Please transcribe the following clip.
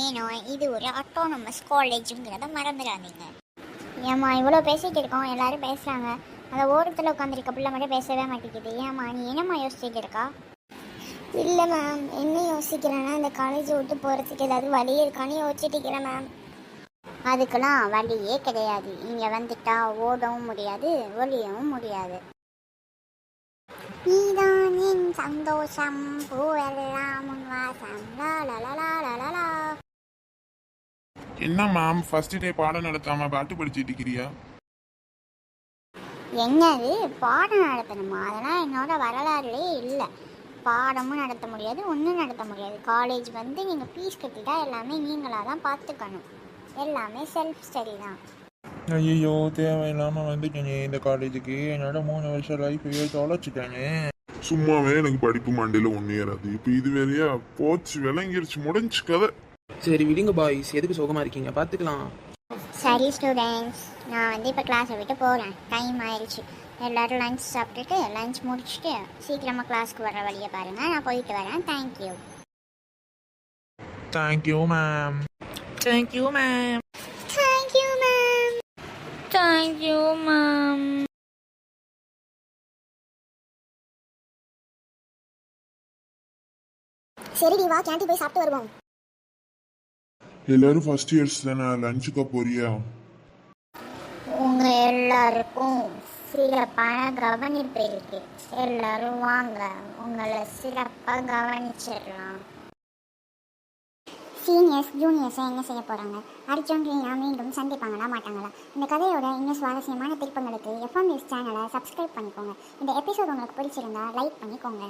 ஏன்னா இது ஒரு அட்டானமஸ் காலேஜுங்கிறத மறந்துடாதீங்க. ஏம்மா இவ்வளோ பேசிகிட்டு இருக்கோம், எல்லாரும் பேசுகிறாங்க, அதை ஓரத்தில் உட்காந்துருக்க பிள்ளை மட்டும் பேசவே மாட்டேங்குது. ஏம்மா நீ என்னம்மா யோசிச்சுட்டு இருக்கா? இல்லை மேம், என்ன யோசிக்கிறேன்னா இந்த காலேஜை விட்டு போகிறதுக்கு ஏதாவது வழி இருக்கான்னு யோசிச்சுட்டு இருக்கிறேன் மேம். அதுக்கெல்லாம் வழியே கிடையாது. இங்கே வந்துட்டா ஓடவும் முடியாது, ஒழியவும் முடியாது. நீதான் என் சந்தோஷம், பூவெல்லாம் உன் வாசம், லா லா லா லா லா லா. என்ன மேம் ஃபர்ஸ்ட் டே பாடம் நடத்தாம பாட்டு படிச்சுட்டு இருக்கிறியா? என்னது பாடம் நடத்தணுமா? அதெல்லாம் என்னோட வரலாறுலேயே இல்லை. பாடமும் நடத்த முடியாது, ஒன்றும் நடத்த முடியாது. காலேஜ் வந்து நீங்கள் ஃபீஸ் கட்டிட்டா எல்லாமே நீங்களாக தான் பார்த்துக்கணும். எல்லாமே செல்ஃப் ஸ்டடி தான். ஐயோ தேவையில்லாம வந்துட்டேனே இந்த காலேஜுக்கு. என்னோட 3 வருஷம் லைஃபையே தொலைச்சிட்டானே. சும்மாவே எனக்கு படிப்பு மண்டையில் ஒன்று ஏறாது. இப்போ இது வேறையா போச்சு, விளங்கிருச்சு, முடிஞ்சு கதை. சரி விடுங்க பாய்ஸ், எதுக்கு சோகமாக இருக்கீங்க, பார்த்துக்கலாம். சரி ஸ்டூடெண்ட்ஸ், நான் வந்து இப்போ கிளாஸை விட்டு போகிறேன். டைம் ஆயிடுச்சு. எல்லோரும் லஞ்ச் சாப்பிட்டுட்டு லஞ்ச் முடிச்சுட்டு சீக்கிரமாக கிளாஸ்க்கு வர வழியை பாருங்கள். நான் போயிட்டு வரேன். Thank you. Thank you ma'am. Thank you ma'am. Thank you ma'am. Thank you ma'am. சரிடி வா, கேண்டீன் போய் சாப்பிட்டு வருவோம். எல்லாரும் ஃபர்ஸ்ட் இயர்ஸ் தானே, லஞ்சுக்கா போறியா? உங்க எல்லாருக்கும் சிறப்பான கவனிப்பு இருக்கு. எல்லாரும் வாங்க, உங்களை சிறப்பாக கவனிச்சிடலாம். சீனியர்ஸ் ஜூனியர்ஸை என்ன செய்ய போகிறாங்க? அர்ஜுன் ரீனா மீண்டும் சந்திப்பாங்களா மாட்டாங்களா? இந்த கதையோட இன்னும் சுவாரஸ்யமான திருப்பங்களுக்கு எஃப்எம் நியூஸ் சேனலை சப்ஸ்கிரைப் பண்ணிக்கோங்க. இந்த எபிசோட் உங்களுக்கு பிடிச்சிருந்தா லைக் பண்ணிக்கோங்க.